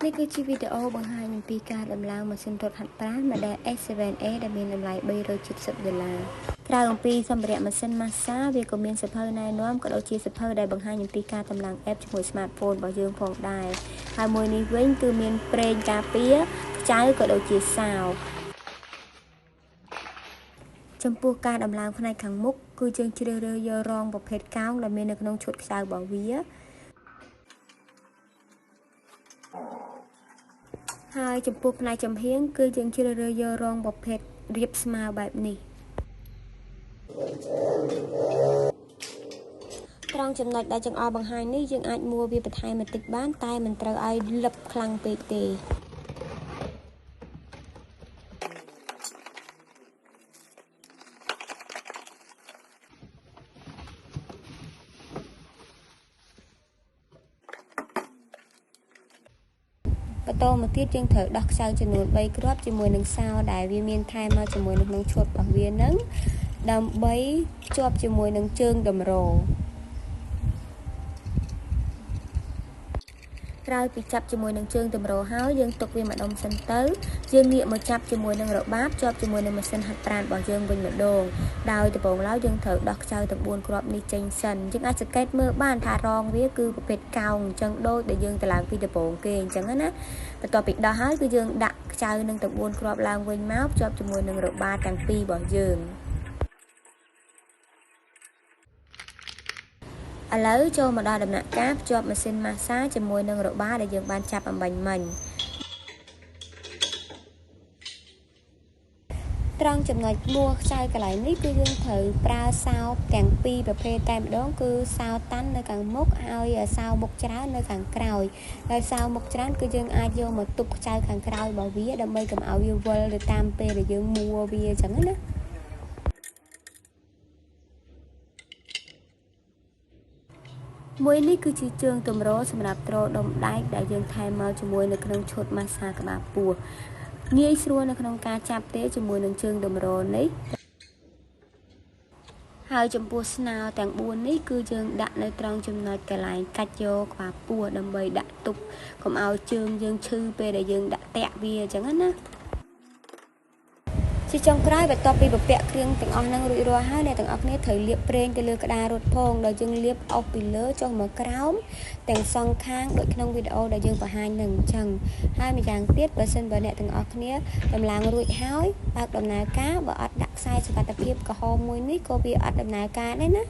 នេះគឺជាវីដេអូបង្ហាញអំពីការដំឡើងម៉ាស៊ីនរត់ហាត់ប្រាណ Model S7A ដែលមានតម្លៃ$370ក្រៅអំពីសម្ភារៈម៉ាស៊ីនម៉ាស្សាវាក៏មានសៀវភៅណែនាំក៏ដូចជាសៀវភៅដែលបង្ហាញអំពីការដំឡើង app ជាមួយ smartphone របស់យើងផងដែរហើយមួយនេះវិញគឺមានប្រេងការពារខ្ចៅក៏ដូចជាសាវចំពោះការដំឡើងផ្នែកខាងមុខគឺយើងជ្រើសរើសយករងប្រភេទកោងដែលមាននៅក្នុងឈុតខ្សៅរបស់វាហើយចំពោះផ្នែកចំហៀងគឺយើងជ្រើសរើសយករងប្រភេទរាបស្មើបែបនេះត្រង់ចំណុចដែលចង្អុលបង្ហាញនេះយើងអាចមួវាបន្ថែមបន្តិចបានតែមិនត្រូវឲ្យលឹបខ្លាំងពេកទេបន្តមកទៀតយើងត្រូវដោះខ្សៅចំនួន3គ្រាប់ជាមួយនឹងសាវដែលវាមានថែមមកជាមួយនៅក្នុងឈុតរបស់វានឹងដើម្បីភ្ជាប់ជាមួយនឹងជើងតម្រក្រោយពីចាប់ជាមួយនឹងជើងតម្រហើយយើងទុកវាម្ដុំសិនទៅយើងងាកមកចាប់ជាមួយនឹងរបាបជាប់ជាមួយនឹងម៉ាស៊ីនហាត់ប្រាណរបស់យើងវិញម្ដងដោយដំបូងឡើយយើងត្រូវដោះខ្ចៅទាំង4គ្រាប់នេះចេញសិនយើងអាចសង្កេតមើលបានថារងវាគឺប្រភេទកោងអញ្ចឹងដូចដែលយើងទៅឡើងពីដំបូងគេអញ្ចឹងណាបន្ទាប់ពីដោះហើយគឺយើងដាក់ខ្ចៅនឹងទាំង4គ្រាប់ឡើងវិញមកភ្ជាប់ជាមួយនឹងរបាបទាំងពីររបស់យើងឥឡូវចូលមកដល់ដំណាក់កាលភ្ជាប់ម៉ាស៊ីនម៉ាស្សាជាមួយនឹងរបារដែលយើងបានចាប់អំបញ្ញមិញត្រង់ចំណុចមួខ្ចៅកន្លែងនេះគឺយើងត្រូវប្រើសាវទាំងពីរប្រភេទតែម្ដងគឺសាវតាន់នៅខាងមុខហើយសាវមុខច្រើននៅខាងក្រោយហើយសាវមុខច្រើនគឺយើងអាចយកមកទប់ខ្ចៅខាងក្រោយរបស់វាដើម្បីកុំឲ្យវាវិលទៅតាមពេលដែលយើងមួវាអញ្ចឹងណាមួយនេះគឺជាជើងទម្រសម្រាប់ទ្រដុំដែកដែលយើងថែមមកជាមួយនៅក្នុងឈុតម៉ាស្សាក្បាលពោះងាយស្រួលនៅក្នុងការចាប់ទេជាមួយនឹងជើងទម្រនេះហើយចំពោះស្នោទាំង4នេះគឺយើងដាក់នៅត្រង់ចំណុចកន្លែងកាច់យកក្បាលពោះដើម្បីដាក់ទប់កុំឲ្យជើងយើងឈឺពេលដែលយើងដាក់តាក់វាអញ្ចឹងណាជាចុងក្រោយបន្ទាប់ពីពពាក់គ្រឿងទាំងអស់ហ្នឹងរួចរាល់ហើយអ្នកទាំងអស់គ្នាត្រូវលាបប្រេងទៅលើក្តាររត់ផងដោយយើងលាបអស់ពីលើចុះមកក្រោមទាំងសងខាងដូចក្នុងវីដេអូដែលយើងបង្ហាញនឹងអញ្ចឹងហើយម្យ៉ាងទៀតបើសិនបើអ្នកទាំងអស់គ្នាដំឡើងរួចហើយបើកដំណើរការបើអត់ដាក់ខ្សែសុវត្ថិភាពក្រហមមួយនេះក៏វាអត់ដំណើរការដែរណា